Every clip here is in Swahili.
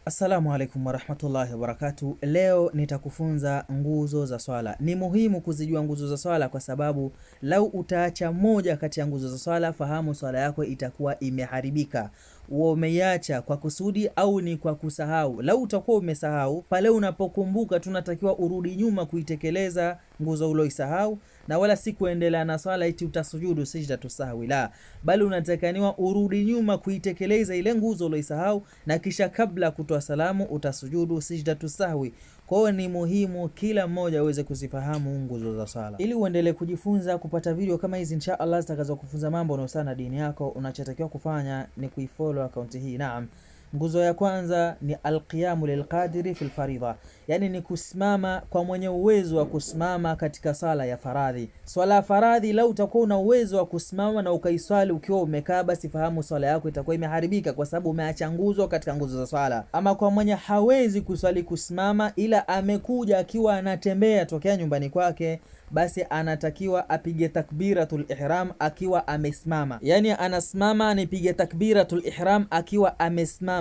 Assalamu alaikum warahmatullahi wabarakatuh. Leo nitakufunza nguzo za swala. Ni muhimu kuzijua nguzo za swala kwa sababu lau utaacha moja kati ya nguzo za swala, fahamu swala yako itakuwa imeharibika. Umeiacha kwa kusudi au ni kwa kusahau. Lau utakuwa umesahau, pale unapokumbuka tunatakiwa urudi nyuma kuitekeleza nguzo uloisahau, na wala si kuendelea na swala eti utasujudu sajdatu sahwi, la, bali unatakaniwa urudi nyuma kuitekeleza ile nguzo uloisahau, na kisha kabla kutoa salamu utasujudu sajdatu sahwi. Kwa hiyo ni muhimu kila mmoja aweze kuzifahamu nguzo za swala. Ili uendelee kujifunza kupata video kama hizi insha Allah zitakazo kufunza mambo yanayohusiana na dini yako, unachotakiwa kufanya ni kuifollow account hii. Naam. Nguzo ya kwanza ni alqiyamu lilqadiri fil faridha, yani ni kusimama kwa mwenye uwezo wa kusimama katika sala ya faradhi. Swala ya faradhi lau utakuwa una uwezo wa kusimama na ukaiswali ukiwa umekaa, basi fahamu swala yako itakuwa imeharibika kwa sababu umeacha nguzo katika nguzo za swala. Ama kwa mwenye hawezi kuswali kusimama, ila amekuja akiwa anatembea tokea nyumbani kwake, basi anatakiwa apige takbiratul ihram akiwa amesimama. Yani anasimama anipige takbiratul ihram akiwa amesimama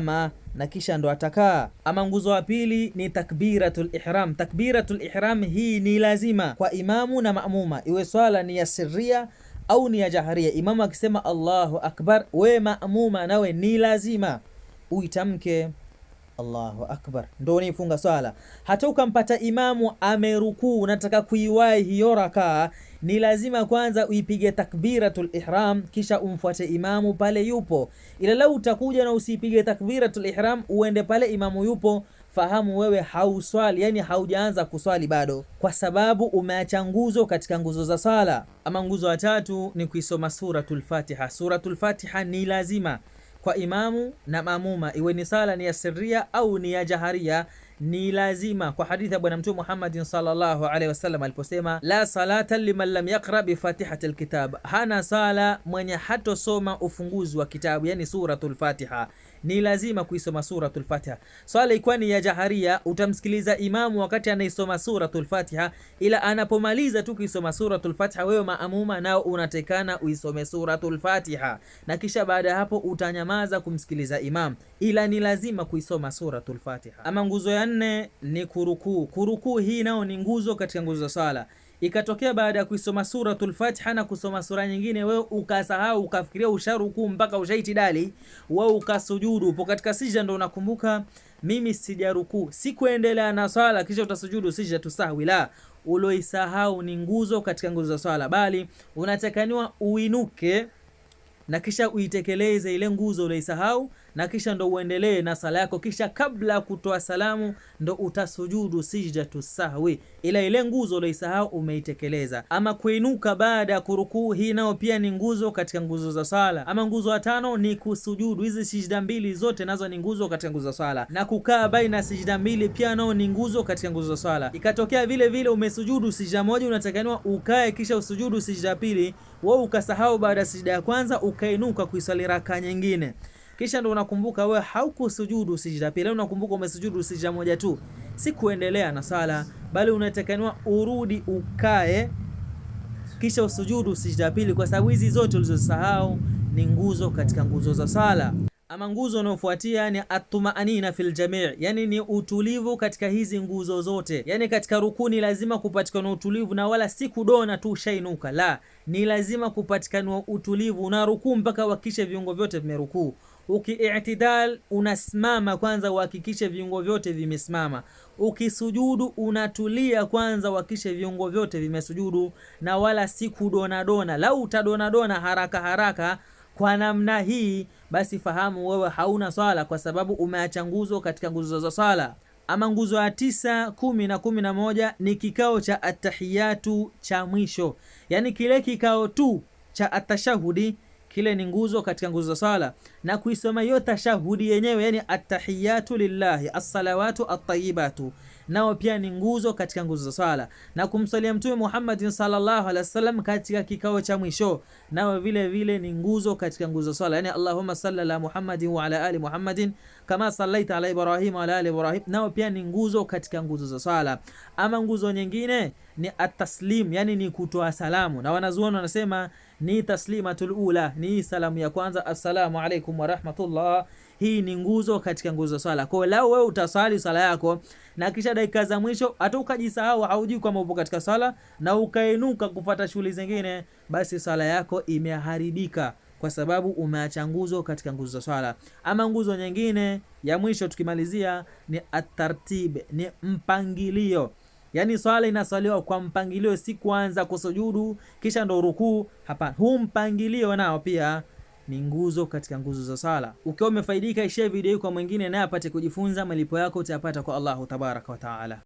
na kisha ndo atakaa. Ama nguzo ya pili ni takbiratul ihram. Takbiratul ihram hii ni lazima kwa imamu na maamuma, iwe swala ni ya sirria au ni ya jaharia. Imamu akisema Allahu akbar, we maamuma nawe ni lazima uitamke Allahu akbar, ndo unifunga swala. Hata ukampata imamu amerukuu, unataka kuiwahi hiyo rakaa, ni lazima kwanza uipige takbiratul ihram kisha umfuate imamu pale yupo. Ila lau utakuja na usipige takbiratul ihram uende pale imamu yupo, fahamu wewe hauswali, yani haujaanza kuswali bado, kwa sababu umeacha nguzo katika nguzo za sala. Ama nguzo ya tatu ni kuisoma suratul Fatiha. Suratul Fatiha ni lazima kwa imamu na maamuma, iwe ni sala ni ya sirria au ni ya jaharia, ni lazima kwa hadithi ya bwana mtume Muhammad sallallahu alaihi wasallam aliposema, la salata liman lam yaqra bi fatihatil kitab, hana sala mwenye hatosoma ufunguzi wa kitabu, yani suratul Fatiha. Ni lazima kuisoma suratul Fatiha. Swala ikiwa ni ya jaharia, utamsikiliza imamu wakati anaisoma suratul Fatiha, ila anapomaliza tu kuisoma suratul Fatiha, wewe maamuma nao unatekana uisome suratul Fatiha, na kisha baada ya hapo utanyamaza kumsikiliza imam, ila ni lazima kuisoma suratul Fatiha. Ama nguzo ya nne ni kurukuu. Kurukuu hii nao ni nguzo katika nguzo za swala. Ikatokea baada ya kuisoma suratul Fatiha na kusoma sura nyingine, wewe ukasahau ukafikiria usharukuu mpaka ushaitidali, wewe ukasujudu, upo katika sijda, ndo unakumbuka mimi sijarukuu, sikuendelea na swala, kisha utasujudu sajdatu sahwi, la, uloisahau ni nguzo katika nguzo za swala, bali unatakaniwa uinuke na kisha uitekeleze ile nguzo uloisahau, na kisha ndo uendelee na sala yako, kisha kabla kutoa salamu ndo utasujudu sajdatu sahwi, ila ile nguzo uloisahau umeitekeleza. Ama kuinuka baada ya kurukuu, hii nao pia ni nguzo katika nguzo za sala. Ama nguzo ya tano ni kusujudu. Hizi sijda mbili zote nazo ni nguzo katika nguzo za sala, na kukaa baina sijda mbili pia nao ni nguzo katika nguzo za sala. Ikatokea vile vile umesujudu sijda moja, unatakaniwa ukae kisha usujudu sijda pili, wewe ukasahau baada ya sijda ya kwanza ukainuka kuisali raka nyingine, kisha ndo unakumbuka wewe haukusujudu sijda pili, unakumbuka umesujudu sijda moja tu, si kuendelea na sala, bali unatakaniwa urudi ukae kisha usujudu sijda pili, kwa sababu hizi zote ulizosahau ni nguzo katika nguzo za sala. Ama nguzo inayofuatia ni at-tumaanina fil jami', yani ni utulivu katika hizi nguzo zote. Yani katika rukuni lazima kupatikana utulivu, na wala si kudona tu shainuka, la, ni lazima kupatikana utulivu na rukuu mpaka uhakikishe viungo vyote vimerukuu. Ukiitidal unasimama kwanza uhakikishe viungo vyote vimesimama. Ukisujudu unatulia kwanza uhakikishe viungo vyote vimesujudu, na wala si kudona dona. Lau utadona dona haraka haraka kwa namna hii, basi fahamu wewe hauna swala, kwa sababu umeacha nguzo katika nguzo za swala. Ama nguzo ya 9, 10 na 11 ni kikao cha atahiyatu cha mwisho, yani kile kikao tu cha atashahudi, kile ni nguzo katika nguzo za swala. Na kuisoma hiyo tashahudi yenyewe, yani atahiyatu lillahi as-salawatu at-tayyibatu, nao pia ni nguzo katika nguzo za swala. Na kumsalia mtume Muhammad sallallahu alaihi wasallam katika kikao cha mwisho, nao vile vile ni nguzo katika nguzo za swala, yani Allahumma salli ala Muhammadin wa ala ali Muhammadin kama sallaita ala Ibrahim wa ala ali Ibrahim, nao pia ni nguzo katika nguzo za swala. Ama nguzo nyingine ni at-taslim, yani ni kutoa salamu, na wanazuoni wanasema ni taslimatul ula, ni salamu ya kwanza, assalamu alaikum wa rahmatullah. Hii ni nguzo katika nguzo za swala. Kwa hiyo wewe utaswali swala yako na kisha dakika za mwisho hata ukajisahau, haujui kama upo katika swala na ukainuka kufuata shughuli zingine, basi swala yako imeharibika kwa sababu umeacha nguzo katika nguzo za swala. Ama nguzo nyingine ya mwisho tukimalizia ni at-tartib, ni mpangilio. Yani swala inaswaliwa kwa mpangilio, si kuanza kusujudu kisha ndo rukuu. Hapana, huu mpangilio nao pia ni nguzo katika nguzo za sala. Ukiwa umefaidika, share video hii kwa mwingine naye apate kujifunza. Malipo yako utayapata kwa Allahu tabaraka wa taala.